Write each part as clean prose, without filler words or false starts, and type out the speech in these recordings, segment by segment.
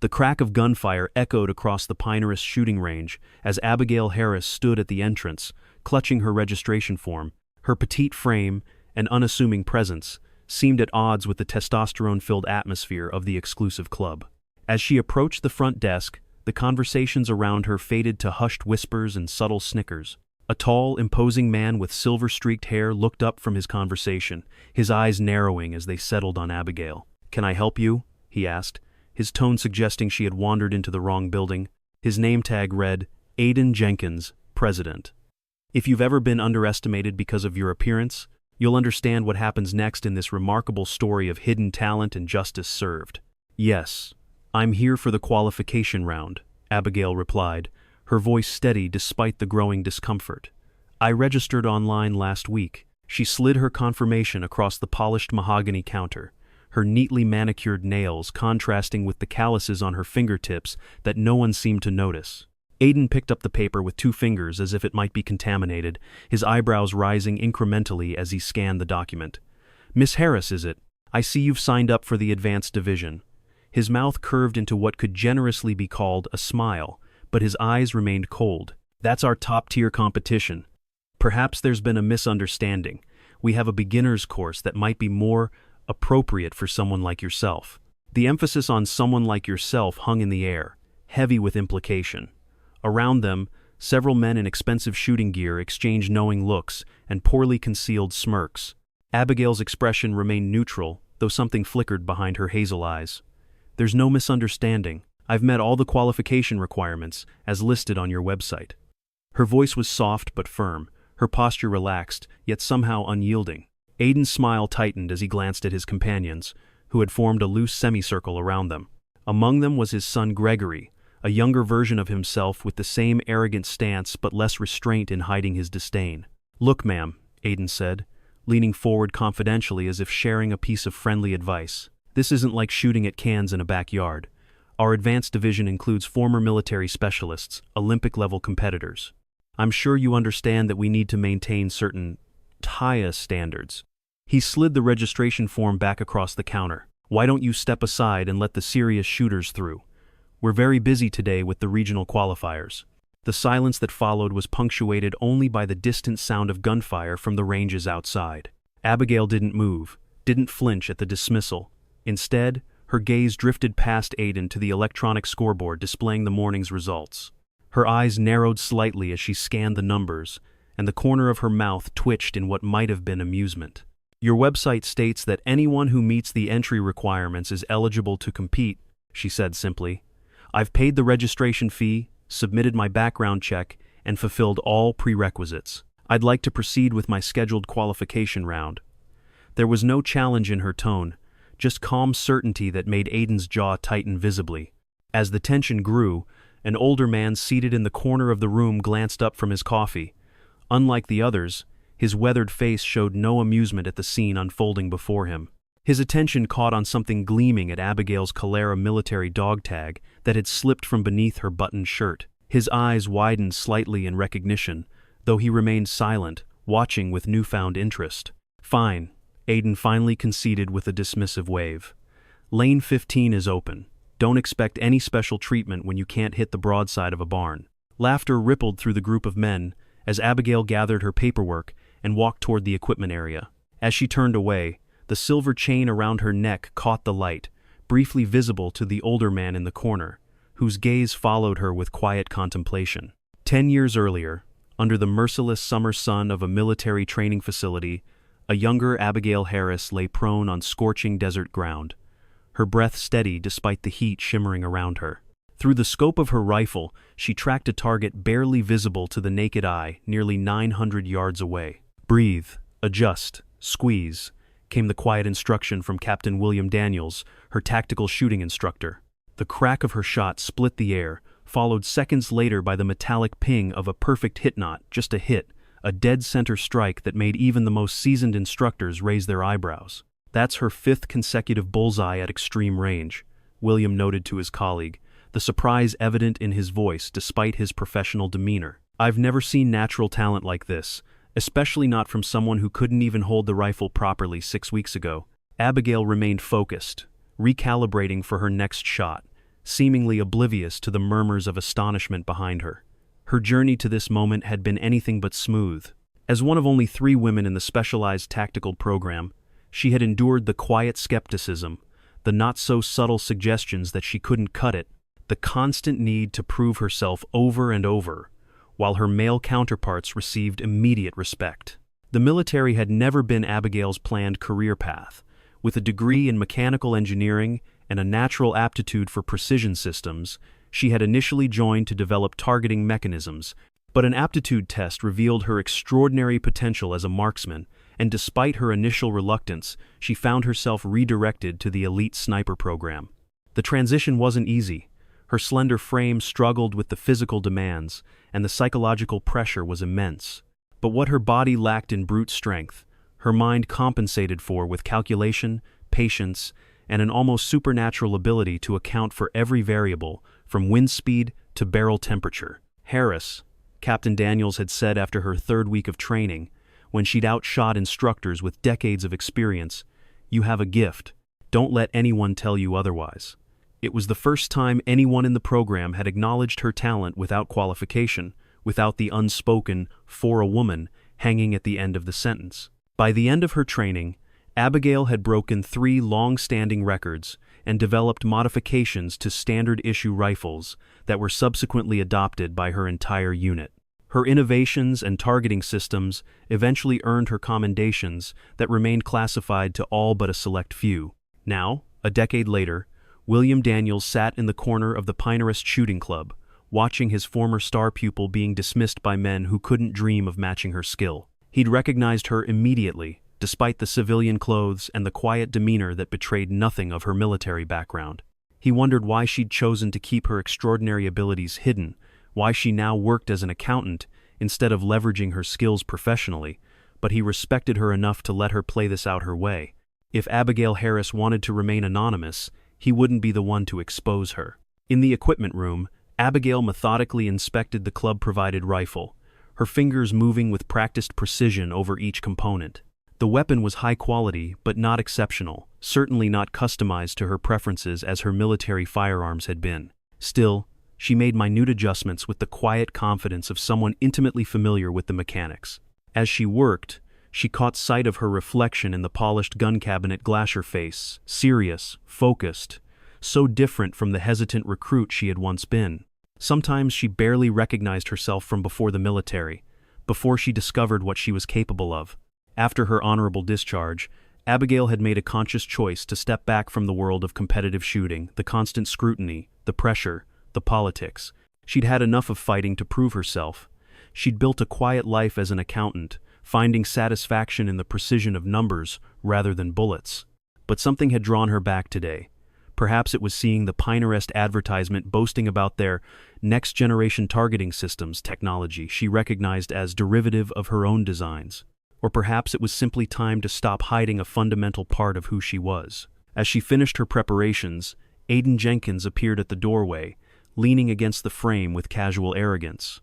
The crack of gunfire echoed across the Pinehurst shooting range as Abigail Harris stood at the entrance, clutching her registration form. Her petite frame and unassuming presence seemed at odds with the testosterone-filled atmosphere of the exclusive club. As she approached the front desk, the conversations around her faded to hushed whispers and subtle snickers. A tall, imposing man with silver-streaked hair looked up from his conversation, his eyes narrowing as they settled on Abigail. "Can I help you?" he asked, his tone suggesting she had wandered into the wrong building. His name tag read, Aiden Jenkins, President. If you've ever been underestimated because of your appearance, you'll understand what happens next in this remarkable story of hidden talent and justice served. "Yes, I'm here for the qualification round," Abigail replied, her voice steady despite the growing discomfort. "I registered online last week." She slid her confirmation across the polished mahogany counter, her neatly manicured nails contrasting with the calluses on her fingertips that no one seemed to notice. Aiden picked up the paper with 2 fingers as if it might be contaminated, his eyebrows rising incrementally as he scanned the document. "Miss Harris, is it? I see you've signed up for the advanced division." His mouth curved into what could generously be called a smile, but his eyes remained cold. "That's our top-tier competition. Perhaps there's been a misunderstanding. We have a beginner's course that might be more appropriate for someone like yourself." The emphasis on someone like yourself hung in the air, heavy with implication. Around them, several men in expensive shooting gear exchanged knowing looks and poorly concealed smirks. Abigail's expression remained neutral, though something flickered behind her hazel eyes. "There's no misunderstanding. I've met all the qualification requirements, as listed on your website." Her voice was soft but firm, her posture relaxed, yet somehow unyielding. Aiden's smile tightened as he glanced at his companions, who had formed a loose semicircle around them. Among them was his son Gregory, a younger version of himself with the same arrogant stance but less restraint in hiding his disdain. "Look, ma'am," Aiden said, leaning forward confidentially as if sharing a piece of friendly advice. "This isn't like shooting at cans in a backyard. Our advanced division includes former military specialists, Olympic-level competitors. I'm sure you understand that we need to maintain certain TIA standards." He slid the registration form back across the counter. "Why don't you step aside and let the serious shooters through? We're very busy today with the regional qualifiers." The silence that followed was punctuated only by the distant sound of gunfire from the ranges outside. Abigail didn't move, didn't flinch at the dismissal. Instead, her gaze drifted past Aiden to the electronic scoreboard displaying the morning's results. Her eyes narrowed slightly as she scanned the numbers, and the corner of her mouth twitched in what might have been amusement. "Your website states that anyone who meets the entry requirements is eligible to compete," she said simply. "I've paid the registration fee, submitted my background check, and fulfilled all prerequisites. I'd like to proceed with my scheduled qualification round." There was no challenge in her tone, just calm certainty that made Aiden's jaw tighten visibly. As the tension grew, an older man seated in the corner of the room glanced up from his coffee. Unlike the others, his weathered face showed no amusement at the scene unfolding before him. His attention caught on something gleaming at Abigail's Calera military dog tag that had slipped from beneath her buttoned shirt. His eyes widened slightly in recognition, though he remained silent, watching with newfound interest. "Fine," Aiden finally conceded with a dismissive wave. "Lane 15 is open. Don't expect any special treatment when you can't hit the broadside of a barn." Laughter rippled through the group of men as Abigail gathered her paperwork and walked toward the equipment area. As she turned away, the silver chain around her neck caught the light, briefly visible to the older man in the corner, whose gaze followed her with quiet contemplation. 10 years earlier, under the merciless summer sun of a military training facility, a younger Abigail Harris lay prone on scorching desert ground, her breath steady despite the heat shimmering around her. Through the scope of her rifle, she tracked a target barely visible to the naked eye nearly 900 yards away. "Breathe, adjust, squeeze," came the quiet instruction from Captain William Daniels, her tactical shooting instructor. The crack of her shot split the air, followed seconds later by the metallic ping of a perfect hit, not just a hit, a dead center strike that made even the most seasoned instructors raise their eyebrows. "That's her 5th consecutive bullseye at extreme range," William noted to his colleague, the surprise evident in his voice despite his professional demeanor. "I've never seen natural talent like this, especially not from someone who couldn't even hold the rifle properly 6 weeks ago." Abigail remained focused, recalibrating for her next shot, seemingly oblivious to the murmurs of astonishment behind her. Her journey to this moment had been anything but smooth. As one of only 3 women in the specialized tactical program, she had endured the quiet skepticism, the not-so-subtle suggestions that she couldn't cut it, the constant need to prove herself over and over, while her male counterparts received immediate respect. The military had never been Abigail's planned career path. With a degree in mechanical engineering and a natural aptitude for precision systems, she had initially joined to develop targeting mechanisms, but an aptitude test revealed her extraordinary potential as a marksman, and despite her initial reluctance, she found herself redirected to the elite sniper program. The transition wasn't easy. Her slender frame struggled with the physical demands, and the psychological pressure was immense. But what her body lacked in brute strength, her mind compensated for with calculation, patience, and an almost supernatural ability to account for every variable, from wind speed to barrel temperature. Harris, Captain Daniels had said after her 3rd week of training, when she'd outshot instructors with decades of experience, "You have a gift. Don't let anyone tell you otherwise." It was the first time anyone in the program had acknowledged her talent without qualification, without the unspoken "for a woman" hanging at the end of the sentence. By the end of her training, Abigail had broken 3 long-standing records and developed modifications to standard-issue rifles that were subsequently adopted by her entire unit. Her innovations and targeting systems eventually earned her commendations that remained classified to all but a select few. Now, a decade later, William Daniels sat in the corner of the Pinehurst Shooting Club, watching his former star pupil being dismissed by men who couldn't dream of matching her skill. He'd recognized her immediately, despite the civilian clothes and the quiet demeanor that betrayed nothing of her military background. He wondered why she'd chosen to keep her extraordinary abilities hidden, why she now worked as an accountant instead of leveraging her skills professionally, but he respected her enough to let her play this out her way. If Abigail Harris wanted to remain anonymous, he wouldn't be the one to expose her. In the equipment room, Abigail methodically inspected the club-provided rifle, her fingers moving with practiced precision over each component. The weapon was high quality, but not exceptional, certainly not customized to her preferences as her military firearms had been. Still, she made minute adjustments with the quiet confidence of someone intimately familiar with the mechanics. As she worked, she caught sight of her reflection in the polished gun cabinet glacier face, serious, focused, so different from the hesitant recruit she had once been. Sometimes she barely recognized herself from before the military, before she discovered what she was capable of. After her honorable discharge, Abigail had made a conscious choice to step back from the world of competitive shooting, the constant scrutiny, the pressure, the politics. She'd had enough of fighting to prove herself. She'd built a quiet life as an accountant, finding satisfaction in the precision of numbers rather than bullets. But something had drawn her back today. Perhaps it was seeing the Pinehurst advertisement boasting about their next-generation targeting systems technology she recognized as derivative of her own designs. Or perhaps it was simply time to stop hiding a fundamental part of who she was. As she finished her preparations, Aiden Jenkins appeared at the doorway, leaning against the frame with casual arrogance.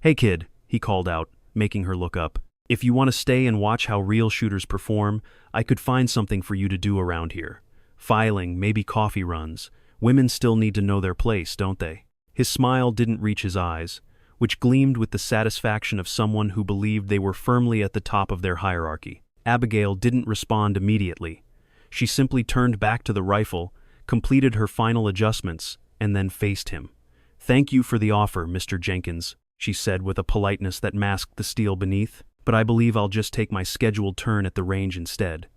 "Hey kid," he called out, making her look up. "If you want to stay and watch how real shooters perform, I could find something for you to do around here. Filing, maybe coffee runs. Women still need to know their place, don't they?" His smile didn't reach his eyes, which gleamed with the satisfaction of someone who believed they were firmly at the top of their hierarchy. Abigail didn't respond immediately. She simply turned back to the rifle, completed her final adjustments, and then faced him. "Thank you for the offer, Mr. Jenkins," she said with a politeness that masked the steel beneath, "but I believe I'll just take my scheduled turn at the range instead."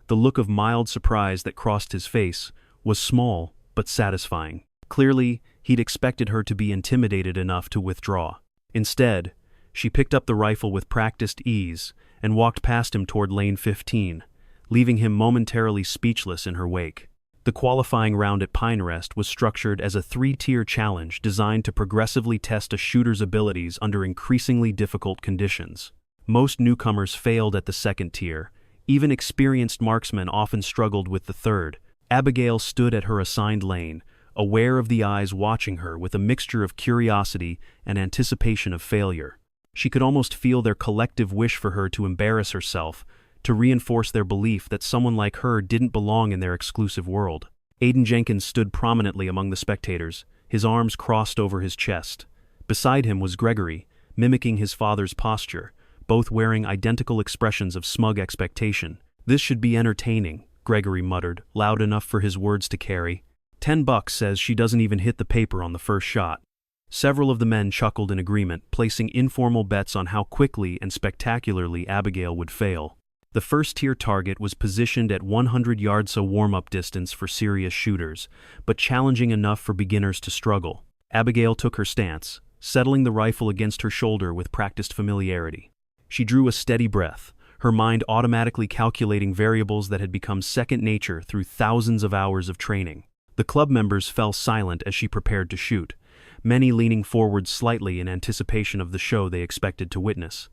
The look of mild surprise that crossed his face was small but satisfying. Clearly, he'd expected her to be intimidated enough to withdraw. Instead, she picked up the rifle with practiced ease and walked past him toward lane 15, leaving him momentarily speechless in her wake. The qualifying round at Pinehurst was structured as a 3-tier challenge designed to progressively test a shooter's abilities under increasingly difficult conditions. Most newcomers failed at the 2nd tier. Even experienced marksmen often struggled with the 3rd. Abigail stood at her assigned lane, aware of the eyes watching her with a mixture of curiosity and anticipation of failure. She could almost feel their collective wish for her to embarrass herself, to reinforce their belief that someone like her didn't belong in their exclusive world. Aiden Jenkins stood prominently among the spectators, his arms crossed over his chest. Beside him was Gregory, mimicking his father's posture, both wearing identical expressions of smug expectation. "This should be entertaining," Gregory muttered, loud enough for his words to carry. $10 says she doesn't even hit the paper on the first shot." Several of the men chuckled in agreement, placing informal bets on how quickly and spectacularly Abigail would fail. The first-tier target was positioned at 100 yards, a warm-up distance for serious shooters, but challenging enough for beginners to struggle. Abigail took her stance, settling the rifle against her shoulder with practiced familiarity. She drew a steady breath, her mind automatically calculating variables that had become second nature through thousands of hours of training. The club members fell silent as she prepared to shoot, many leaning forward slightly in anticipation of the show they expected to witness.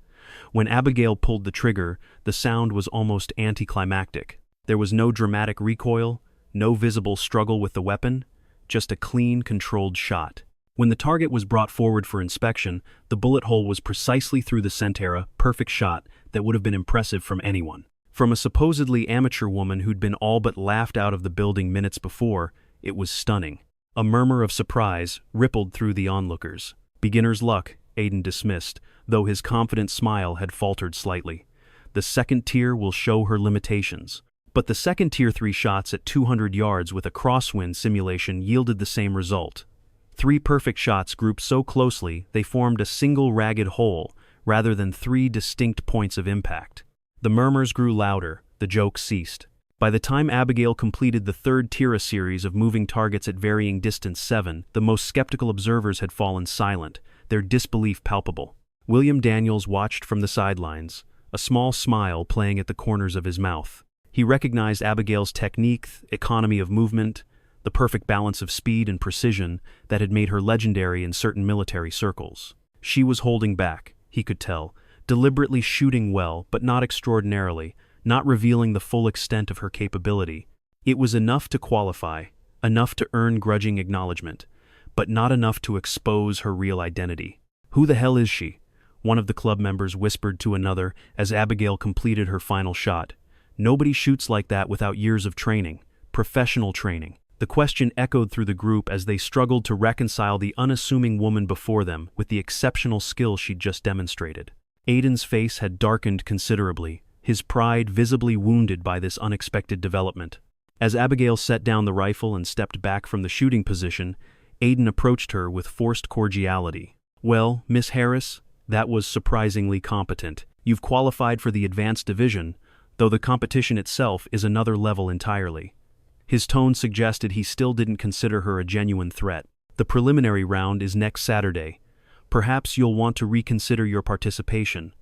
When Abigail pulled the trigger, the sound was almost anticlimactic. There was no dramatic recoil, no visible struggle with the weapon, just a clean, controlled shot. When the target was brought forward for inspection, the bullet hole was precisely through the center, a perfect shot that would have been impressive from anyone. From a supposedly amateur woman who'd been all but laughed out of the building minutes before, it was stunning. A murmur of surprise rippled through the onlookers. Beginner's luck, Aiden dismissed, though his confident smile had faltered slightly. The second tier will show her limitations. But the second tier 3 shots at 200 yards with a crosswind simulation yielded the same result. 3 perfect shots grouped so closely they formed a single ragged hole, rather than 3 distinct points of impact. The murmurs grew louder, the jokes ceased. By the time Abigail completed the third tier series of moving targets at varying distance 7, the most skeptical observers had fallen silent, their disbelief palpable. William Daniels watched from the sidelines, a small smile playing at the corners of his mouth. He recognized Abigail's technique, economy of movement, the perfect balance of speed and precision that had made her legendary in certain military circles. She was holding back, he could tell, deliberately shooting well, but not extraordinarily, not revealing the full extent of her capability. It was enough to qualify, enough to earn grudging acknowledgement, but not enough to expose her real identity. "Who the hell is she?" one of the club members whispered to another as Abigail completed her final shot. "Nobody shoots like that without years of training, professional training." The question echoed through the group as they struggled to reconcile the unassuming woman before them with the exceptional skill she'd just demonstrated. Aiden's face had darkened considerably, his pride visibly wounded by this unexpected development. As Abigail set down the rifle and stepped back from the shooting position, Aiden approached her with forced cordiality. "Well, Miss Harris, that was surprisingly competent. You've qualified for the advanced division, though the competition itself is another level entirely." His tone suggested he still didn't consider her a genuine threat. "The preliminary round is next Saturday. Perhaps you'll want to reconsider your participation.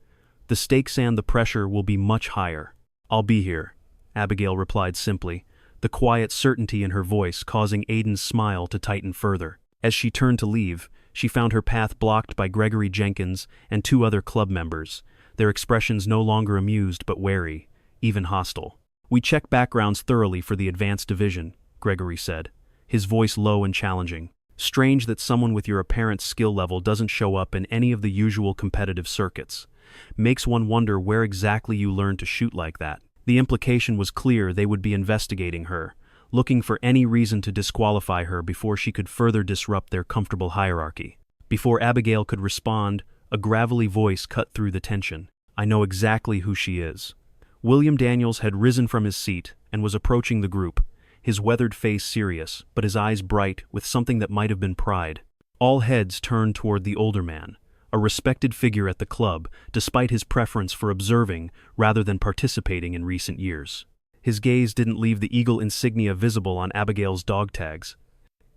The stakes and the pressure will be much higher." "I'll be here," Abigail replied simply, the quiet certainty in her voice causing Aiden's smile to tighten further. As she turned to leave, she found her path blocked by Gregory Jenkins and 2 other club members, their expressions no longer amused but wary, even hostile. "We check backgrounds thoroughly for the advanced division," Gregory said, his voice low and challenging. "Strange that someone with your apparent skill level doesn't show up in any of the usual competitive circuits. Makes one wonder where exactly you learned to shoot like that." The implication was clear they would be investigating her, looking for any reason to disqualify her before she could further disrupt their comfortable hierarchy. Before Abigail could respond, a gravelly voice cut through the tension. "I know exactly who she is." William Daniels had risen from his seat and was approaching the group, his weathered face serious, but his eyes bright with something that might have been pride. All heads turned toward the older man, a respected figure at the club, despite his preference for observing rather than participating in recent years. His gaze didn't leave the eagle insignia visible on Abigail's dog tags.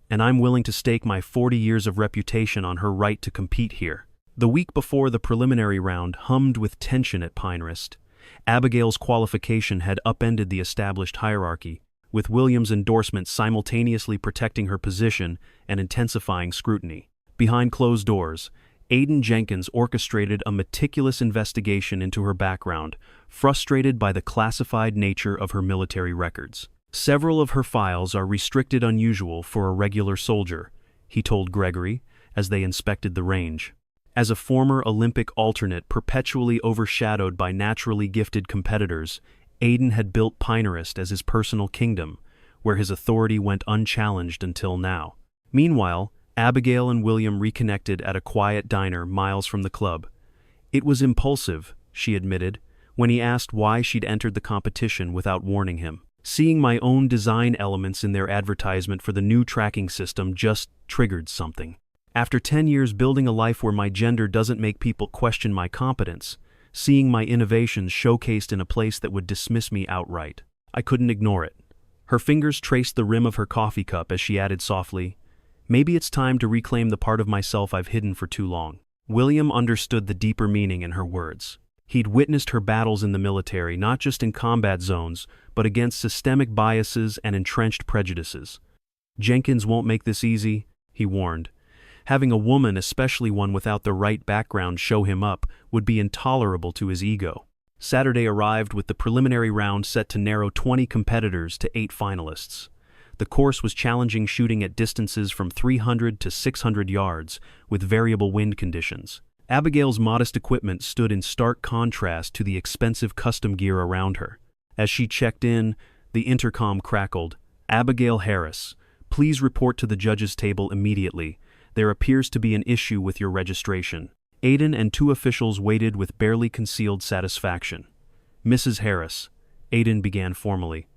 "And I'm willing to stake my 40 years of reputation on her right to compete here." The week before the preliminary round hummed with tension at Pinehurst. Abigail's qualification had upended the established hierarchy, with William's endorsement simultaneously protecting her position and intensifying scrutiny. Behind closed doors, Aiden Jenkins orchestrated a meticulous investigation into her background, frustrated by the classified nature of her military records. "Several of her files are restricted unusual for a regular soldier," he told Gregory as they inspected the range. As a former Olympic alternate perpetually overshadowed by naturally gifted competitors, Aiden had built Pinehurst as his personal kingdom, where his authority went unchallenged until now. Meanwhile, Abigail and William reconnected at a quiet diner miles from the club. It was impulsive, she admitted, when he asked why she'd entered the competition without warning him. Seeing my own design elements in their advertisement for the new tracking system just triggered something. After 10 years building a life where my gender doesn't make people question my competence, seeing my innovations showcased in a place that would dismiss me outright, I couldn't ignore it. Her fingers traced the rim of her coffee cup as she added softly, "Maybe it's time to reclaim the part of myself I've hidden for too long." William understood the deeper meaning in her words. He'd witnessed her battles in the military, not just in combat zones, but against systemic biases and entrenched prejudices. "Jenkins won't make this easy," he warned. Having a woman, especially one without the right background, show him up would be intolerable to his ego. Saturday arrived with the preliminary round set to narrow 20 competitors to 8 finalists. The course was challenging, shooting at distances from 300 to 600 yards, with variable wind conditions. Abigail's modest equipment stood in stark contrast to the expensive custom gear around her. As she checked in, the intercom crackled. "Abigail Harris, please report to the judges' table immediately. There appears to be an issue with your registration." Aiden and 2 officials waited with barely concealed satisfaction. "Mrs. Harris," Aiden began formally,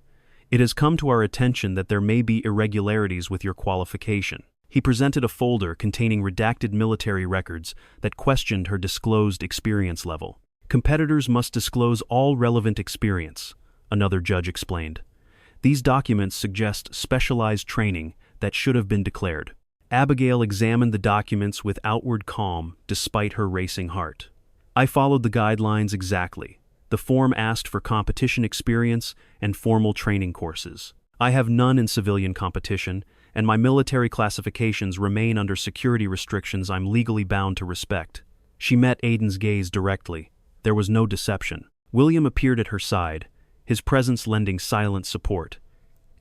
"it has come to our attention that there may be irregularities with your qualification." He presented a folder containing redacted military records that questioned her disclosed experience level. "Competitors must disclose all relevant experience," another judge explained. "These documents suggest specialized training that should have been declared." Abigail examined the documents with outward calm despite her racing heart. "I followed the guidelines exactly. The form asked for competition experience and formal training courses. I have none in civilian competition, and my military classifications remain under security restrictions I'm legally bound to respect." She met Aiden's gaze directly. There was no deception. William appeared at her side, his presence lending silent support.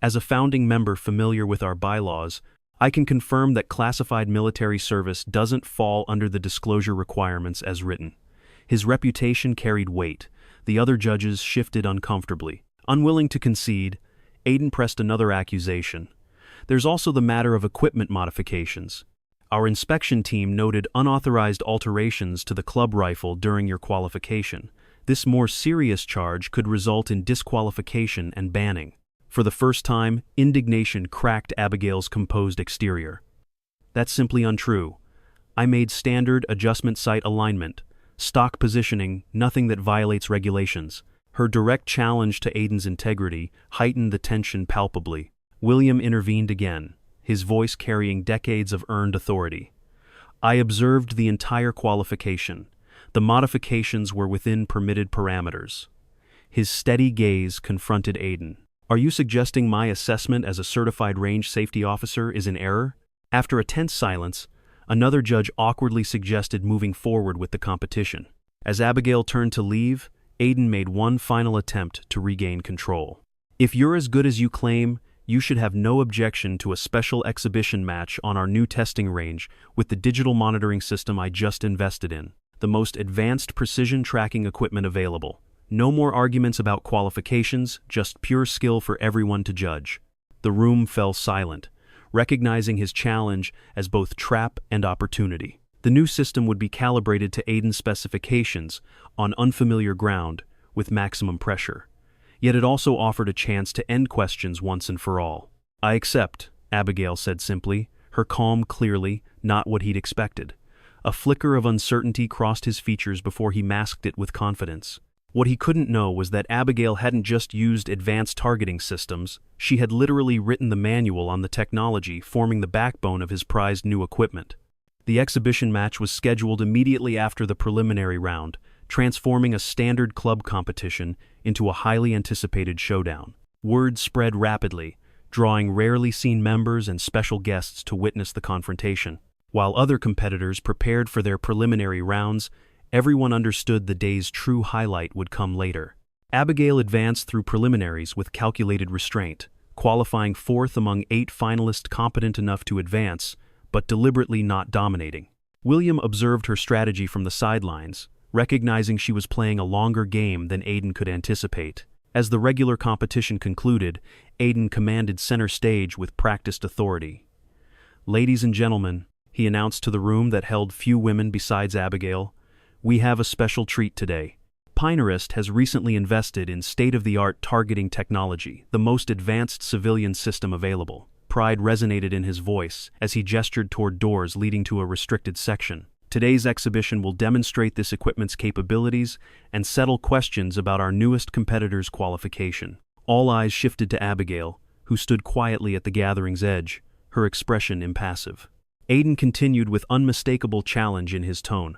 "As a founding member familiar with our bylaws, I can confirm that classified military service doesn't fall under the disclosure requirements as written." His reputation carried weight. The other judges shifted uncomfortably. Unwilling to concede, Aiden pressed another accusation. "There's also the matter of equipment modifications. Our inspection team noted unauthorized alterations to the club rifle during your qualification. This more serious charge could result in disqualification and banning." For the first time, indignation cracked Abigail's composed exterior. "That's simply untrue. I made standard adjustment sight alignment, stock positioning, nothing that violates regulations." Her direct challenge to Aiden's integrity heightened the tension palpably. William intervened again, his voice carrying decades of earned authority. "I observed the entire qualification. The modifications were within permitted parameters." His steady gaze confronted Aiden. "Are you suggesting my assessment as a certified range safety officer is in error?" After a tense silence, another judge awkwardly suggested moving forward with the competition. As Abigail turned to leave, Aiden made one final attempt to regain control. "If you're as good as you claim, you should have no objection to a special exhibition match on our new testing range with the digital monitoring system I just invested in, the most advanced precision tracking equipment available. No more arguments about qualifications, just pure skill for everyone to judge." The room fell silent, recognizing his challenge as both trap and opportunity. The new system would be calibrated to Aiden's specifications on unfamiliar ground with maximum pressure. Yet it also offered a chance to end questions once and for all. "I accept," Abigail said simply, her calm clearly not what he'd expected. A flicker of uncertainty crossed his features before he masked it with confidence. What he couldn't know was that Abigail hadn't just used advanced targeting systems, she had literally written the manual on the technology forming the backbone of his prized new equipment. The exhibition match was scheduled immediately after the preliminary round, transforming a standard club competition into a highly anticipated showdown. Word spread rapidly, drawing rarely seen members and special guests to witness the confrontation. While other competitors prepared for their preliminary rounds, everyone understood the day's true highlight would come later. Abigail advanced through preliminaries with calculated restraint, qualifying 4th among 8 finalists competent enough to advance, but deliberately not dominating. William observed her strategy from the sidelines, recognizing she was playing a longer game than Aiden could anticipate. As the regular competition concluded, Aiden commanded center stage with practiced authority. "Ladies and gentlemen," he announced to the room that held few women besides Abigail, "we have a special treat today. Pinterest has recently invested in state-of-the-art targeting technology, the most advanced civilian system available." Pride resonated in his voice as he gestured toward doors leading to a restricted section. "Today's exhibition will demonstrate this equipment's capabilities and settle questions about our newest competitor's qualification." All eyes shifted to Abigail, who stood quietly at the gathering's edge, her expression impassive. Aiden continued with unmistakable challenge in his tone.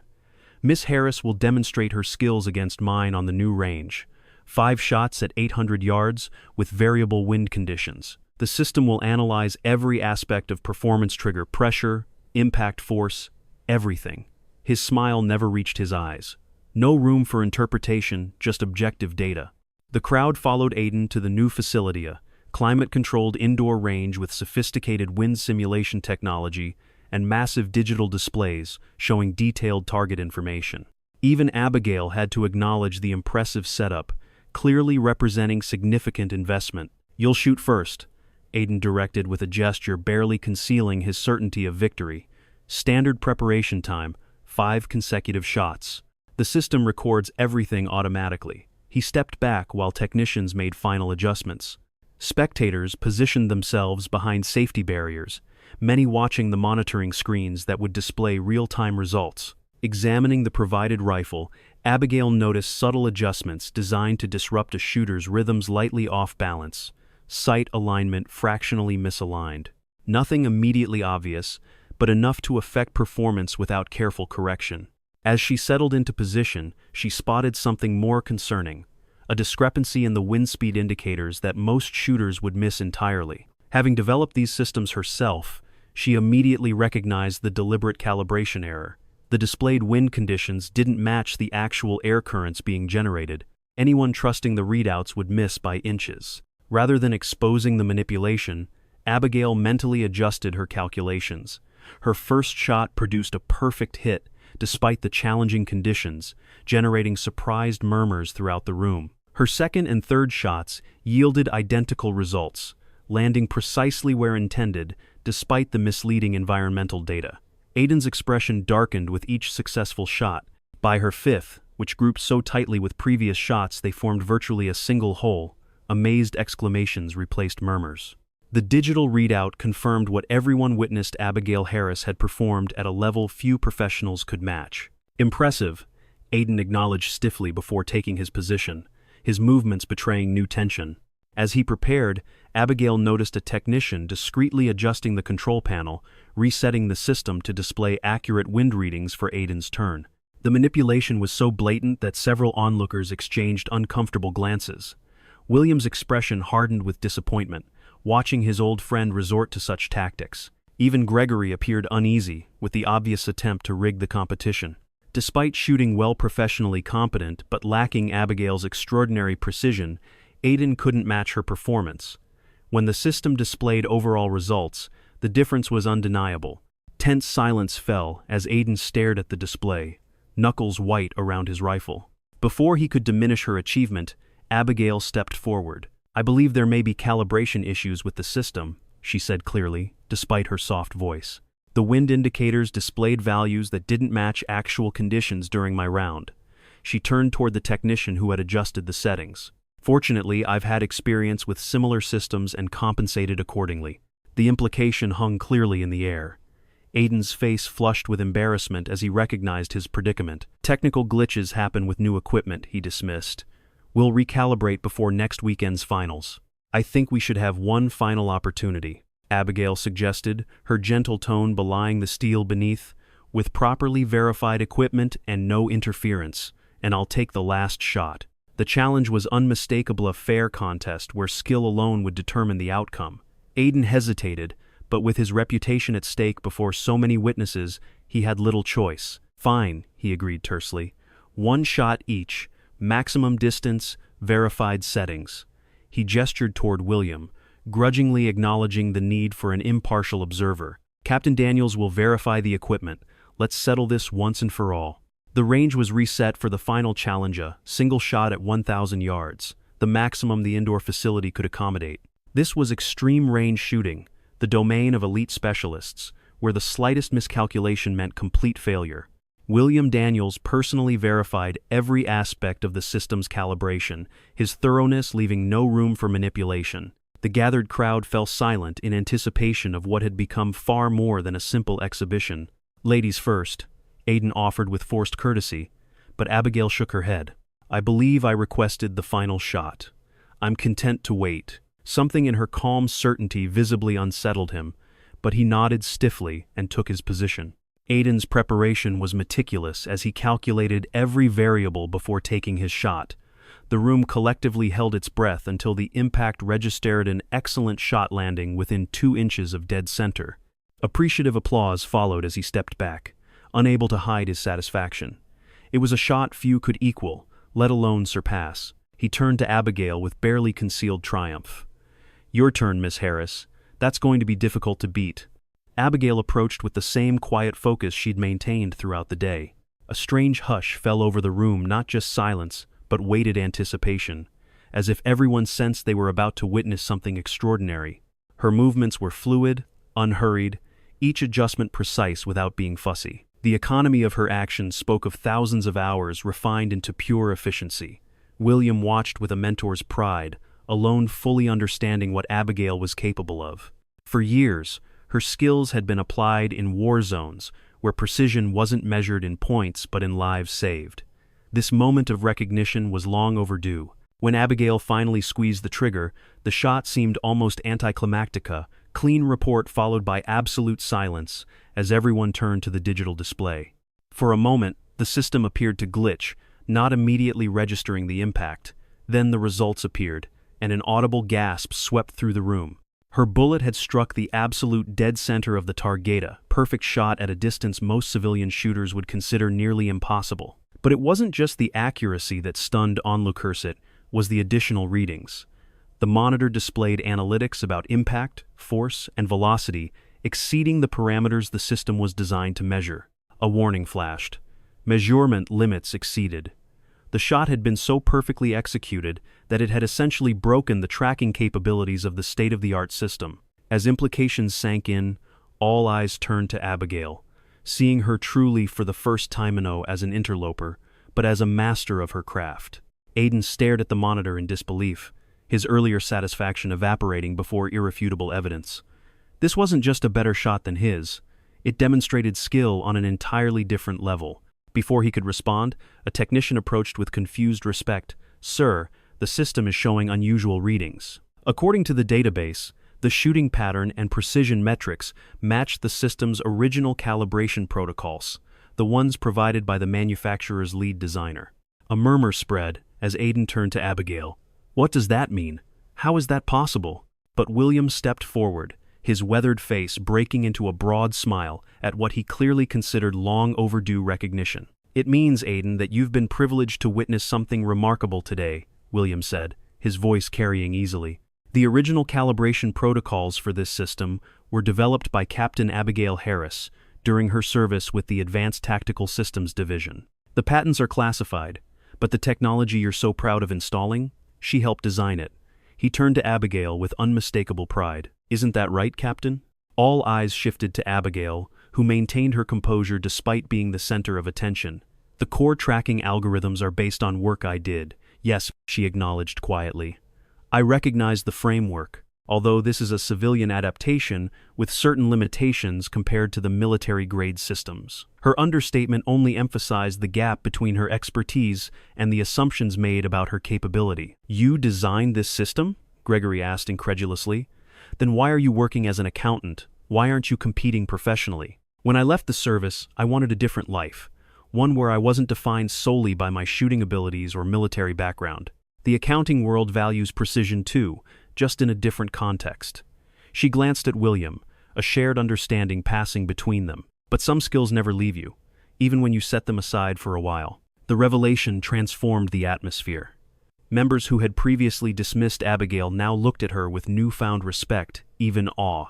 "Miss Harris will demonstrate her skills against mine on the new range. 5 shots at 800 yards with variable wind conditions. The system will analyze every aspect of performance trigger pressure, impact force, everything." His smile never reached his eyes. No room for interpretation, just objective data. The crowd followed Aiden to the new facility, a climate-controlled indoor range with sophisticated wind simulation technology and massive digital displays showing detailed target information. Even Abigail had to acknowledge the impressive setup, clearly representing significant investment. "You'll shoot first," Aiden directed with a gesture barely concealing his certainty of victory. "Standard preparation time, 5 consecutive shots. The system records everything automatically." He stepped back while technicians made final adjustments. Spectators positioned themselves behind safety barriers, many watching the monitoring screens that would display real-time results. Examining the provided rifle, Abigail noticed subtle adjustments designed to disrupt a shooter's rhythms lightly off balance. Sight alignment fractionally misaligned. Nothing immediately obvious, but enough to affect performance without careful correction. As she settled into position, she spotted something more concerning, a discrepancy in the wind speed indicators that most shooters would miss entirely. Having developed these systems herself, she immediately recognized the deliberate calibration error. The displayed wind conditions didn't match the actual air currents being generated. Anyone trusting the readouts would miss by inches. Rather than exposing the manipulation, Abigail mentally adjusted her calculations. Her first shot produced a perfect hit, despite the challenging conditions, generating surprised murmurs throughout the room. Her second and third shots yielded identical results, landing precisely where intended, despite the misleading environmental data. Aiden's expression darkened with each successful shot. By her fifth, which grouped so tightly with previous shots they formed virtually a single whole, amazed exclamations replaced murmurs. The digital readout confirmed what everyone witnessed. Abigail Harris had performed at a level few professionals could match. "Impressive," Aiden acknowledged stiffly before taking his position, his movements betraying new tension. As he prepared, Abigail noticed a technician discreetly adjusting the control panel, resetting the system to display accurate wind readings for Aiden's turn. The manipulation was so blatant that several onlookers exchanged uncomfortable glances. William's expression hardened with disappointment, watching his old friend resort to such tactics. Even Gregory appeared uneasy with the obvious attempt to rig the competition. Despite shooting well professionally competent but lacking Abigail's extraordinary precision, Aiden couldn't match her performance. When the system displayed overall results, the difference was undeniable. Tense silence fell as Aiden stared at the display, knuckles white around his rifle. Before he could diminish her achievement, Abigail stepped forward. "I believe there may be calibration issues with the system," she said clearly, despite her soft voice. "The wind indicators displayed values that didn't match actual conditions during my round." She turned toward the technician who had adjusted the settings. "Fortunately, I've had experience with similar systems and compensated accordingly." The implication hung clearly in the air. Aiden's face flushed with embarrassment as he recognized his predicament. "Technical glitches happen with new equipment," he dismissed. "We'll recalibrate before next weekend's finals." "I think we should have one final opportunity," Abigail suggested, her gentle tone belying the steel beneath. "With properly verified equipment and no interference, and I'll take the last shot." The challenge was unmistakable, a fair contest where skill alone would determine the outcome. Aiden hesitated, but with his reputation at stake before so many witnesses, he had little choice. "Fine," he agreed tersely. "1 shot each, maximum distance, verified settings." He gestured toward William, grudgingly acknowledging the need for an impartial observer. "Captain Daniels will verify the equipment. Let's settle this once and for all." The range was reset for the final challenge, a single shot at 1,000 yards. the maximum the indoor facility could accommodate. This was extreme-range shooting, the domain of elite specialists, where the slightest miscalculation meant complete failure. William Daniels personally verified every aspect of the system's calibration, his thoroughness leaving no room for manipulation. The gathered crowd fell silent in anticipation of what had become far more than a simple exhibition. "Ladies first," Aiden offered with forced courtesy, but Abigail shook her head. "I believe I requested the final shot. I'm content to wait." Something in her calm certainty visibly unsettled him, but he nodded stiffly and took his position. Aiden's preparation was meticulous as he calculated every variable before taking his shot. The room collectively held its breath until the impact registered an excellent shot landing within 2 inches of dead center. Appreciative applause followed as he stepped back, unable to hide his satisfaction. It was a shot few could equal, let alone surpass. He turned to Abigail with barely concealed triumph. "Your turn, Miss Harris. That's going to be difficult to beat." Abigail approached with the same quiet focus she'd maintained throughout the day. A strange hush fell over the room, not just silence, but weighted anticipation, as if everyone sensed they were about to witness something extraordinary. Her movements were fluid, unhurried, each adjustment precise without being fussy. The economy of her actions spoke of thousands of hours refined into pure efficiency. William watched with a mentor's pride, alone fully understanding what Abigail was capable of. For years, her skills had been applied in war zones, where precision wasn't measured in points but in lives saved. This moment of recognition was long overdue. When Abigail finally squeezed the trigger, the shot seemed almost anticlimactica, clean report followed by absolute silence as everyone turned to the digital display. For a moment, the system appeared to glitch, not immediately registering the impact. Then the results appeared, and an audible gasp swept through the room. Her bullet had struck the absolute dead center of the targeta, perfect shot at a distance most civilian shooters would consider nearly impossible. But it wasn't just the accuracy that stunned onlookers, it was the additional readings. The monitor displayed analytics about impact, force, and velocity, exceeding the parameters the system was designed to measure. A warning flashed. Measurement limits exceeded. The shot had been so perfectly executed that it had essentially broken the tracking capabilities of the state-of-the-art system. As implications sank in, all eyes turned to Abigail, seeing her truly for the first time as an interloper, but as a master of her craft. Aiden stared at the monitor in disbelief, his earlier satisfaction evaporating before irrefutable evidence. This wasn't just a better shot than his, it demonstrated skill on an entirely different level. Before he could respond, a technician approached with confused respect. "Sir, the system is showing unusual readings." According to the database, the shooting pattern and precision metrics matched the system's original calibration protocols, the ones provided by the manufacturer's lead designer. A murmur spread as Aiden turned to Abigail. "What does that mean? How is that possible?" But William stepped forward, his weathered face breaking into a broad smile at what he clearly considered long overdue recognition. "It means, Aiden, that you've been privileged to witness something remarkable today," William said, his voice carrying easily. "The original calibration protocols for this system were developed by Captain Abigail Harris during her service with the Advanced Tactical Systems Division. The patents are classified, but the technology you're so proud of installing, she helped design it." He turned to Abigail with unmistakable pride. "Isn't that right, Captain?" All eyes shifted to Abigail, who maintained her composure despite being the center of attention. "The core tracking algorithms are based on work I did. Yes," she acknowledged quietly. "I recognize the framework, although this is a civilian adaptation with certain limitations compared to the military-grade systems." Her understatement only emphasized the gap between her expertise and the assumptions made about her capability. "You designed this system?" Gregory asked incredulously. "Then why are you working as an accountant? Why aren't you competing professionally?" "When I left the service, I wanted a different life, one where I wasn't defined solely by my shooting abilities or military background. The accounting world values precision too, just in a different context." She glanced at William, a shared understanding passing between them. "But some skills never leave you, even when you set them aside for a while." The revelation transformed the atmosphere. Members who had previously dismissed Abigail now looked at her with newfound respect, even awe.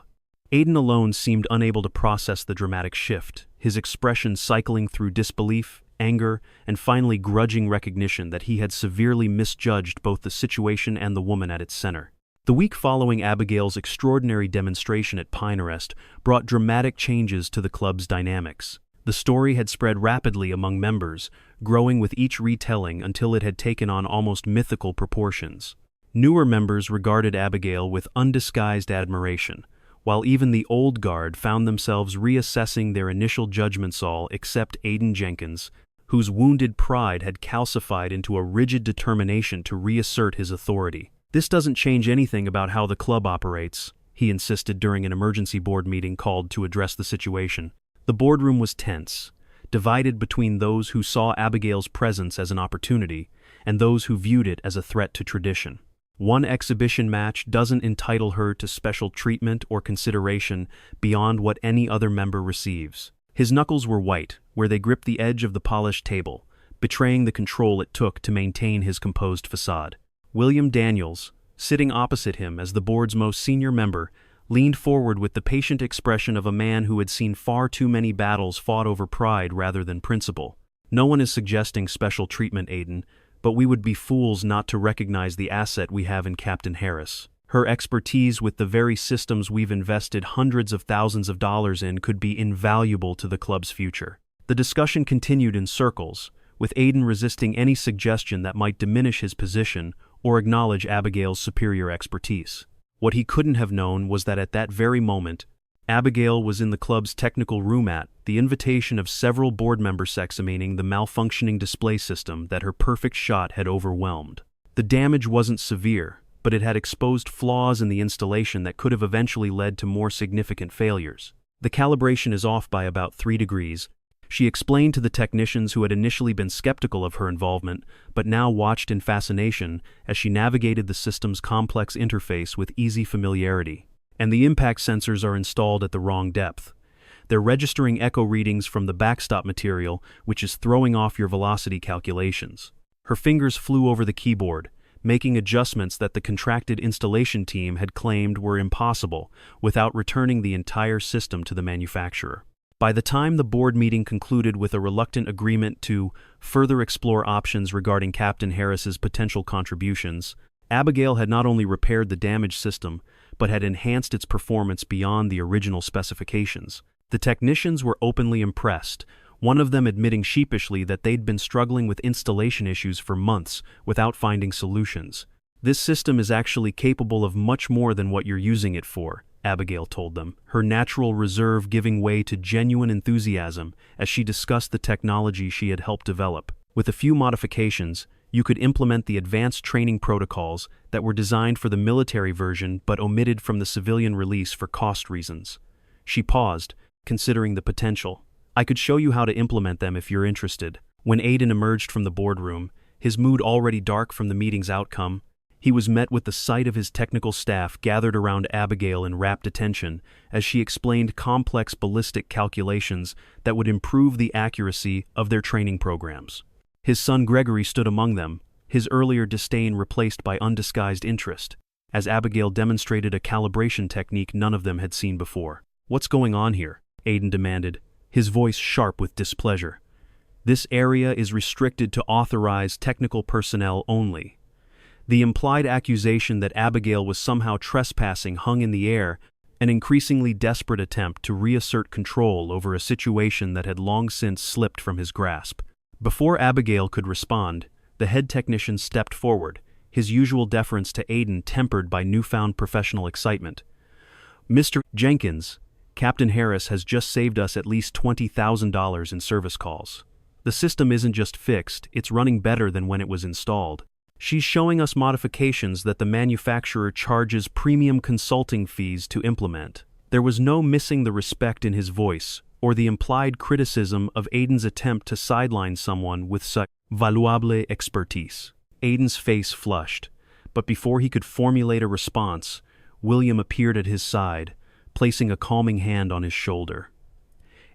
Aiden alone seemed unable to process the dramatic shift, his expression cycling through disbelief, anger, and finally grudging recognition that he had severely misjudged both the situation and the woman at its center. The week following Abigail's extraordinary demonstration at Pinehurst brought dramatic changes to the club's dynamics. The story had spread rapidly among members, growing with each retelling until it had taken on almost mythical proportions. Newer members regarded Abigail with undisguised admiration, while even the old guard found themselves reassessing their initial judgments, all except Aiden Jenkins, whose wounded pride had calcified into a rigid determination to reassert his authority. "This doesn't change anything about how the club operates," he insisted during an emergency board meeting called to address the situation. The boardroom was tense, divided between those who saw Abigail's presence as an opportunity and those who viewed it as a threat to tradition. One exhibition match doesn't entitle her to special treatment or consideration beyond what any other member receives. His knuckles were white, where they gripped the edge of the polished table, betraying the control it took to maintain his composed facade. William Daniels, sitting opposite him as the board's most senior member, leaned forward with the patient expression of a man who had seen far too many battles fought over pride rather than principle. "No one is suggesting special treatment, Aiden, but we would be fools not to recognize the asset we have in Captain Harris. Her expertise with the very systems we've invested hundreds of thousands of dollars in could be invaluable to the club's future." The discussion continued in circles, with Aiden resisting any suggestion that might diminish his position or acknowledge Abigail's superior expertise. What he couldn't have known was that at that very moment, Abigail was in the club's technical room at the invitation of several board members examining the malfunctioning display system that her perfect shot had overwhelmed. The damage wasn't severe, but it had exposed flaws in the installation that could have eventually led to more significant failures. "The calibration is off by about 3 degrees, she explained to the technicians who had initially been skeptical of her involvement, but now watched in fascination as she navigated the system's complex interface with easy familiarity. "And the impact sensors are installed at the wrong depth. They're registering echo readings from the backstop material, which is throwing off your velocity calculations." Her fingers flew over the keyboard, making adjustments that the contracted installation team had claimed were impossible, without returning the entire system to the manufacturer. By the time the board meeting concluded with a reluctant agreement to further explore options regarding Captain Harris's potential contributions, Abigail had not only repaired the damaged system, but had enhanced its performance beyond the original specifications. The technicians were openly impressed, one of them admitting sheepishly that they'd been struggling with installation issues for months without finding solutions. "This system is actually capable of much more than what you're using it for," Abigail told them, her natural reserve giving way to genuine enthusiasm as she discussed the technology she had helped develop. "With a few modifications, you could implement the advanced training protocols that were designed for the military version but omitted from the civilian release for cost reasons." She paused, considering the potential. "I could show you how to implement them if you're interested." When Aiden emerged from the boardroom, his mood already dark from the meeting's outcome, he was met with the sight of his technical staff gathered around Abigail in rapt attention as she explained complex ballistic calculations that would improve the accuracy of their training programs. His son Gregory stood among them, his earlier disdain replaced by undisguised interest, as Abigail demonstrated a calibration technique none of them had seen before. "What's going on here?" Aiden demanded, his voice sharp with displeasure. "This area is restricted to authorized technical personnel only." The implied accusation that Abigail was somehow trespassing hung in the air, an increasingly desperate attempt to reassert control over a situation that had long since slipped from his grasp. Before Abigail could respond, the head technician stepped forward, his usual deference to Aiden tempered by newfound professional excitement. "Mr. Jenkins, Captain Harris has just saved us at least $20,000 in service calls. The system isn't just fixed, it's running better than when it was installed. She's showing us modifications that the manufacturer charges premium consulting fees to implement." There was no missing the respect in his voice, or the implied criticism of Aiden's attempt to sideline someone with such valuable expertise. Aiden's face flushed, but before he could formulate a response, William appeared at his side, placing a calming hand on his shoulder.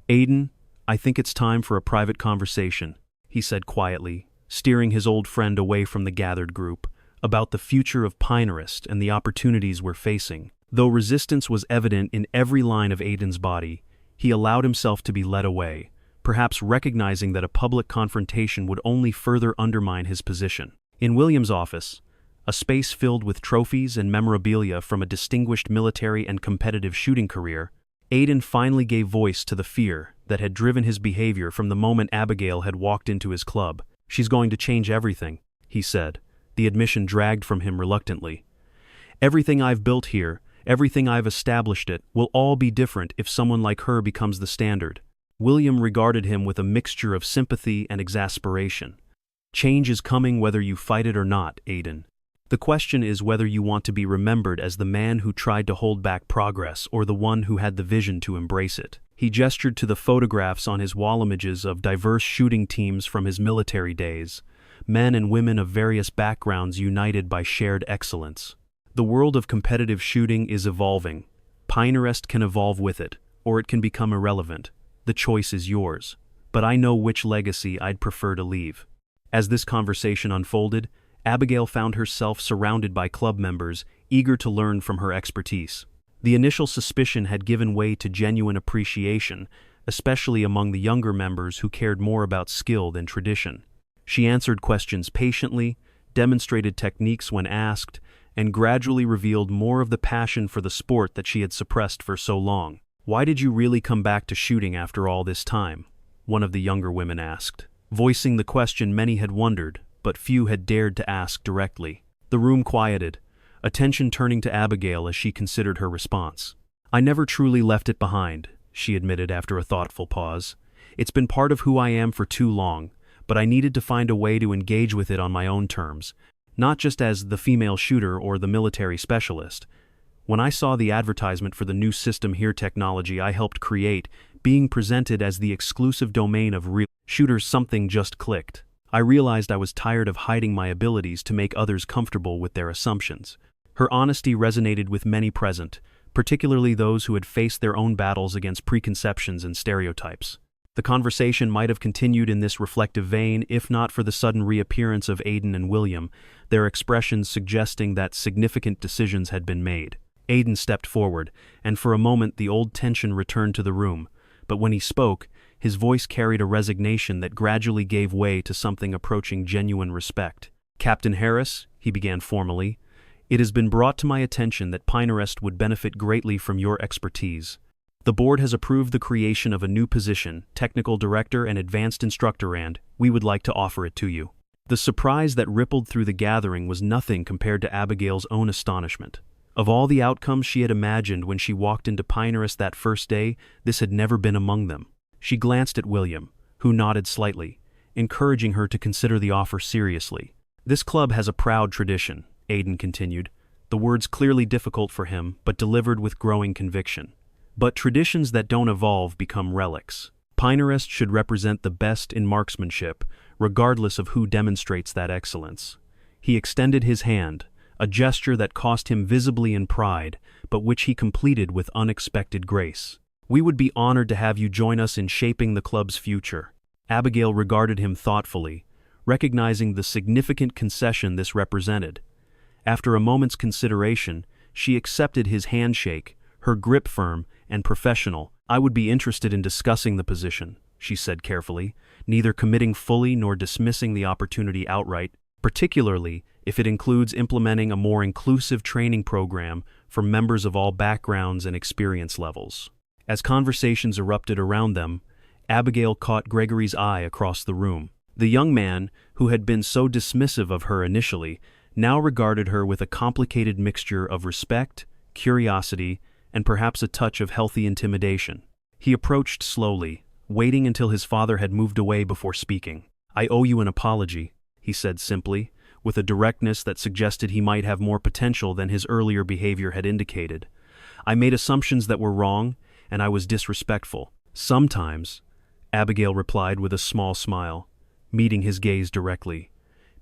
"Aiden, I think it's time for a private conversation," he said quietly, steering his old friend away from the gathered group, "about the future of Pinehurst and the opportunities we're facing." Though resistance was evident in every line of Aiden's body, he allowed himself to be led away, perhaps recognizing that a public confrontation would only further undermine his position. In William's office, a space filled with trophies and memorabilia from a distinguished military and competitive shooting career, Aiden finally gave voice to the fear that had driven his behavior from the moment Abigail had walked into his club. "She's going to change everything," he said. The admission dragged from him reluctantly. "Everything I've built here, everything I've established it, will all be different if someone like her becomes the standard." William regarded him with a mixture of sympathy and exasperation. "Change is coming whether you fight it or not, Aiden. The question is whether you want to be remembered as the man who tried to hold back progress or the one who had the vision to embrace it." He gestured to the photographs on his wall, images of diverse shooting teams from his military days, men and women of various backgrounds united by shared excellence. "The world of competitive shooting is evolving. Pinterest can evolve with it, or it can become irrelevant. The choice is yours. But I know which legacy I'd prefer to leave." As this conversation unfolded, Abigail found herself surrounded by club members, eager to learn from her expertise. The initial suspicion had given way to genuine appreciation, especially among the younger members who cared more about skill than tradition. She answered questions patiently, demonstrated techniques when asked, and gradually revealed more of the passion for the sport that she had suppressed for so long. "Why did you really come back to shooting after all this time?" one of the younger women asked, voicing the question many had wondered, but few had dared to ask directly. The room quieted, attention turning to Abigail as she considered her response. "I never truly left it behind," she admitted after a thoughtful pause. "It's been part of who I am for too long, but I needed to find a way to engage with it on my own terms, not just as the female shooter or the military specialist. When I saw the advertisement for the new system here technology I helped create being presented as the exclusive domain of real shooters, something just clicked. I realized I was tired of hiding my abilities to make others comfortable with their assumptions." Her honesty resonated with many present, particularly those who had faced their own battles against preconceptions and stereotypes. The conversation might have continued in this reflective vein if not for the sudden reappearance of Aiden and William, their expressions suggesting that significant decisions had been made. Aiden stepped forward, and for a moment the old tension returned to the room, but when he spoke, his voice carried a resignation that gradually gave way to something approaching genuine respect. "Captain Harris," he began formally, "it has been brought to my attention that Pinterest would benefit greatly from your expertise. The board has approved the creation of a new position, technical director and advanced instructor, and we would like to offer it to you." The surprise that rippled through the gathering was nothing compared to Abigail's own astonishment. Of all the outcomes she had imagined when she walked into Pinterest that first day, this had never been among them. She glanced at William, who nodded slightly, encouraging her to consider the offer seriously. "This club has a proud tradition," Aiden continued, the words clearly difficult for him but delivered with growing conviction. "But traditions that don't evolve become relics. Pinterest should represent the best in marksmanship, regardless of who demonstrates that excellence." He extended his hand, a gesture that cost him visibly in pride, but which he completed with unexpected grace. "We would be honored to have you join us in shaping the club's future." Abigail regarded him thoughtfully, recognizing the significant concession this represented. After a moment's consideration, she accepted his handshake, her grip firm and professional. "I would be interested in discussing the position," she said carefully, neither committing fully nor dismissing the opportunity outright, particularly if it includes implementing a more inclusive training program for members of all backgrounds and experience levels. As conversations erupted around them, Abigail caught Gregory's eye across the room. The young man, who had been so dismissive of her initially, now regarded her with a complicated mixture of respect, curiosity, and perhaps a touch of healthy intimidation. He approached slowly, waiting until his father had moved away before speaking. "I owe you an apology," he said simply, with a directness that suggested he might have more potential than his earlier behavior had indicated. "I made assumptions that were wrong, and I was disrespectful." "Sometimes," Abigail replied with a small smile, meeting his gaze directly,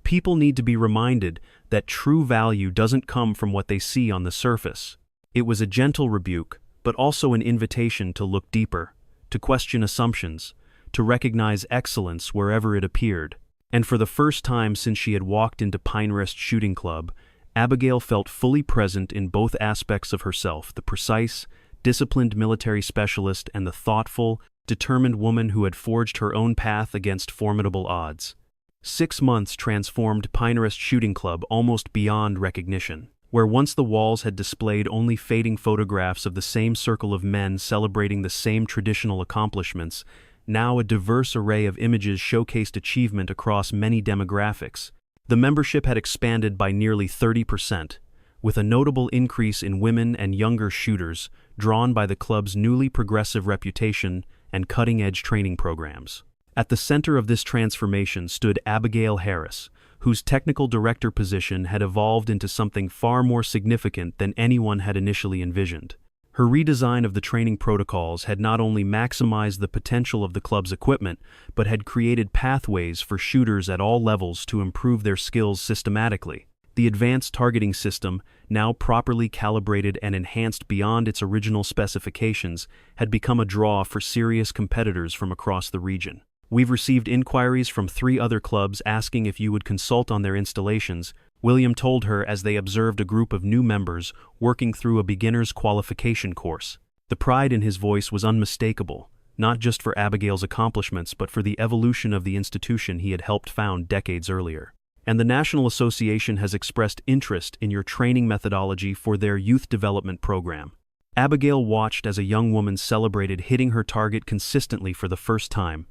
"people need to be reminded that true value doesn't come from what they see on the surface." It was a gentle rebuke, but also an invitation to look deeper, to question assumptions, to recognize excellence wherever it appeared. And for the first time since she had walked into Pinterest Shooting Club, Abigail felt fully present in both aspects of herself, the precise, disciplined military specialist and the thoughtful, determined woman who had forged her own path against formidable odds. 6 months transformed Pinehurst Shooting Club almost beyond recognition. Where once the walls had displayed only fading photographs of the same circle of men celebrating the same traditional accomplishments, now a diverse array of images showcased achievement across many demographics. The membership had expanded by nearly 30%, with a notable increase in women and younger shooters drawn by the club's newly progressive reputation and cutting-edge training programs. At the center of this transformation stood Abigail Harris, whose technical director position had evolved into something far more significant than anyone had initially envisioned. Her redesign of the training protocols had not only maximized the potential of the club's equipment, but had created pathways for shooters at all levels to improve their skills systematically. The advanced targeting system, now properly calibrated and enhanced beyond its original specifications, had become a draw for serious competitors from across the region. "We've received inquiries from 3 other clubs asking if you would consult on their installations," William told her as they observed a group of new members working through a beginner's qualification course. The pride in his voice was unmistakable, not just for Abigail's accomplishments but for the evolution of the institution he had helped found decades earlier. "And the National Association has expressed interest in your training methodology for their youth development program." Abigail watched as a young woman celebrated hitting her target consistently for the first time,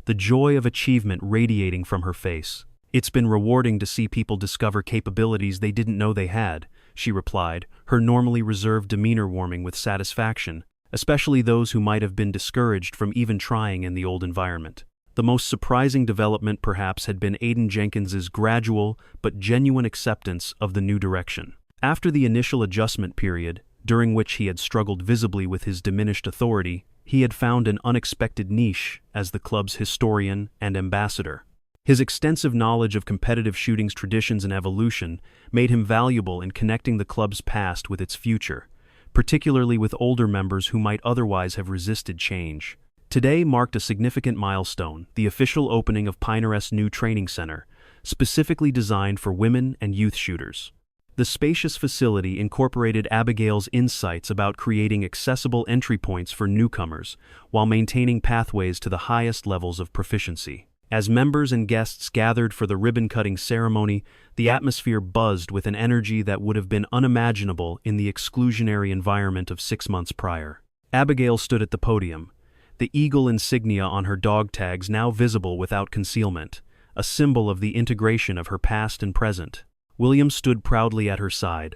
the joy of achievement radiating from her face. "It's been rewarding to see people discover capabilities they didn't know they had," she replied, her normally reserved demeanor warming with satisfaction, especially those who might have been discouraged from even trying in the old environment. The most surprising development perhaps had been Aiden Jenkins's gradual but genuine acceptance of the new direction. After the initial adjustment period, during which he had struggled visibly with his diminished authority, he had found an unexpected niche as the club's historian and ambassador. His extensive knowledge of competitive shooting's traditions and evolution made him valuable in connecting the club's past with its future, particularly with older members who might otherwise have resisted change. Today marked a significant milestone, the official opening of Pinehurst's new training center, specifically designed for women and youth shooters. The spacious facility incorporated Abigail's insights about creating accessible entry points for newcomers while maintaining pathways to the highest levels of proficiency. As members and guests gathered for the ribbon-cutting ceremony, the atmosphere buzzed with an energy that would have been unimaginable in the exclusionary environment of 6 months prior. Abigail stood at the podium, the eagle insignia on her dog tags now visible without concealment, a symbol of the integration of her past and present. William stood proudly at her side,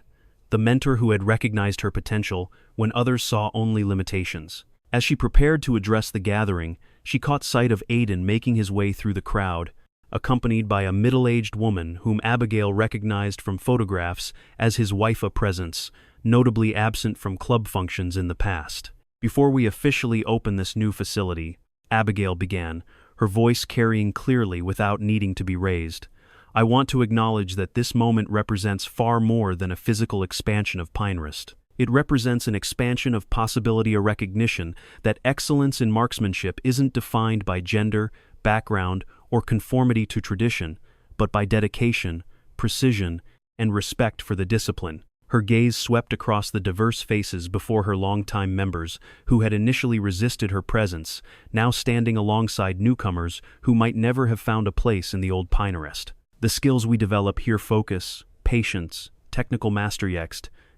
the mentor who had recognized her potential when others saw only limitations. As she prepared to address the gathering, she caught sight of Aiden making his way through the crowd, accompanied by a middle-aged woman whom Abigail recognized from photographs as his waifa presence, notably absent from club functions in the past. "Before we officially open this new facility," Abigail began, her voice carrying clearly without needing to be raised, "I want to acknowledge that this moment represents far more than a physical expansion of Pinehurst. It represents an expansion of possibility, a recognition that excellence in marksmanship isn't defined by gender, background, or conformity to tradition, but by dedication, precision, and respect for the discipline." Her gaze swept across the diverse faces before her longtime members, who had initially resisted her presence, now standing alongside newcomers who might never have found a place in the old Pinehurst. "The skills we develop here, focus, patience, technical mastery,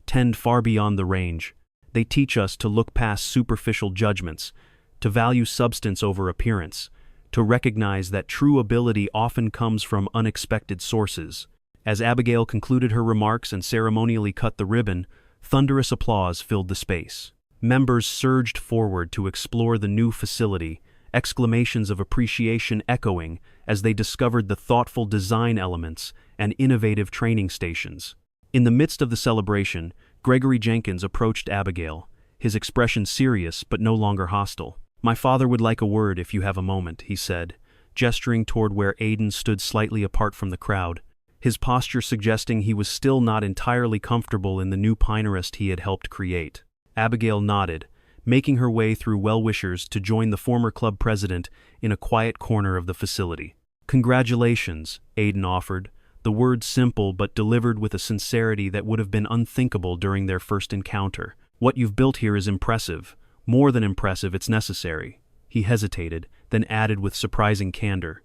tend far beyond the range. They teach us to look past superficial judgments, to value substance over appearance, to recognize that true ability often comes from unexpected sources." As Abigail concluded her remarks and ceremonially cut the ribbon, thunderous applause filled the space. Members surged forward to explore the new facility, exclamations of appreciation echoing as they discovered the thoughtful design elements and innovative training stations. In the midst of the celebration, Gregory Jenkins approached Abigail, his expression serious but no longer hostile. "My father would like a word if you have a moment," he said, gesturing toward where Aiden stood slightly apart from the crowd, his posture suggesting he was still not entirely comfortable in the new Pinehurst he had helped create. Abigail nodded, making her way through well-wishers to join the former club president in a quiet corner of the facility. "Congratulations," Aiden offered, the words simple but delivered with a sincerity that would have been unthinkable during their first encounter. "What you've built here is impressive. More than impressive, it's necessary. He hesitated, then added with surprising candor.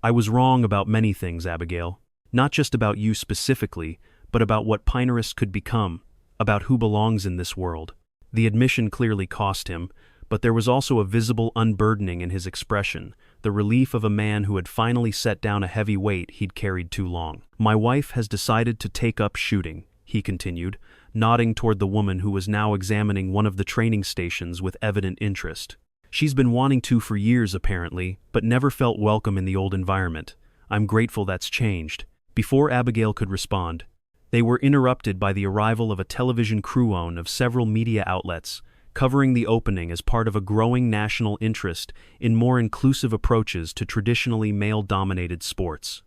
I was wrong about many things, Abigail. Not just about you specifically, but about what Pinterest could become, about who belongs in this world. The admission clearly cost him, but there was also a visible unburdening in his expression, the relief of a man who had finally set down a heavy weight he'd carried too long. My wife has decided to take up shooting, he continued, nodding toward the woman who was now examining one of the training stations with evident interest. She's been wanting to for years, apparently, but never felt welcome in the old environment. I'm grateful that's changed. Before Abigail could respond, they were interrupted by the arrival of a television crew of several media outlets, covering the opening as part of a growing national interest in more inclusive approaches to traditionally male-dominated sports.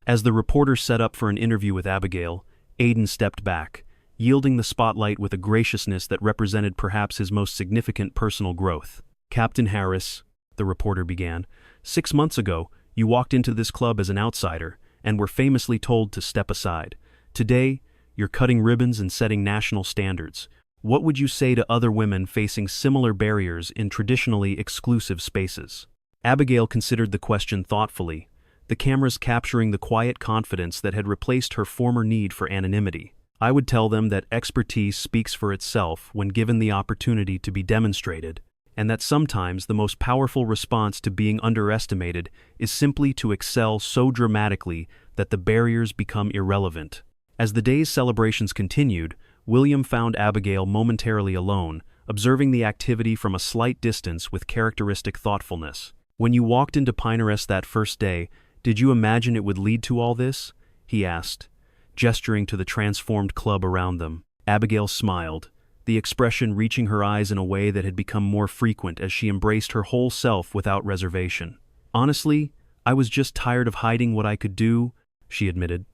As the reporters set up for an interview with Abigail, Aiden stepped back, yielding the spotlight with a graciousness that represented perhaps his most significant personal growth. Captain Harris, the reporter began, 6 months ago, you walked into this club as an outsider and were famously told to step aside. Today, you're cutting ribbons and setting national standards. What would you say to other women facing similar barriers in traditionally exclusive spaces? Abigail considered the question thoughtfully, the cameras capturing the quiet confidence that had replaced her former need for anonymity. I would tell them that expertise speaks for itself when given the opportunity to be demonstrated, and that sometimes the most powerful response to being underestimated is simply to excel so dramatically that the barriers become irrelevant. As the day's celebrations continued, William found Abigail momentarily alone, observing the activity from a slight distance with characteristic thoughtfulness. When you walked into Pinterest that first day, did you imagine it would lead to all this? He asked, gesturing to the transformed club around them. Abigail smiled, the expression reaching her eyes in a way that had become more frequent as she embraced her whole self without reservation. Honestly, I was just tired of hiding what I could do, she admitted.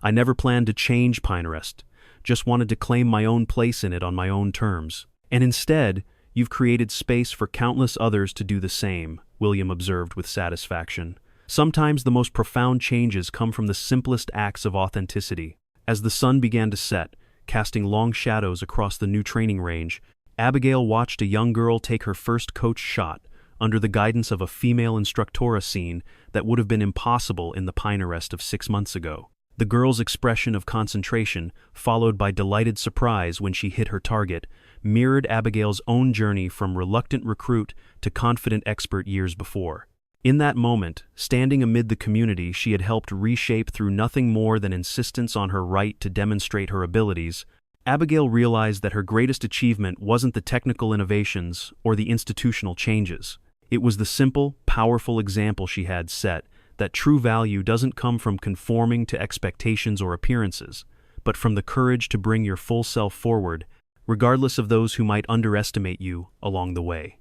I never planned to change Pinterest, just wanted to claim my own place in it on my own terms. And instead, you've created space for countless others to do the same, William observed with satisfaction. Sometimes the most profound changes come from the simplest acts of authenticity. As the sun began to set, casting long shadows across the new training range, Abigail watched a young girl take her first coach shot under the guidance of a female instructora, scene that would have been impossible in the Pinterest of 6 months ago. The girl's expression of concentration, followed by delighted surprise when she hit her target, mirrored Abigail's own journey from reluctant recruit to confident expert years before. In that moment, standing amid the community she had helped reshape through nothing more than insistence on her right to demonstrate her abilities, Abigail realized that her greatest achievement wasn't the technical innovations or the institutional changes. It was the simple, powerful example she had set that true value doesn't come from conforming to expectations or appearances, but from the courage to bring your full self forward, regardless of those who might underestimate you along the way.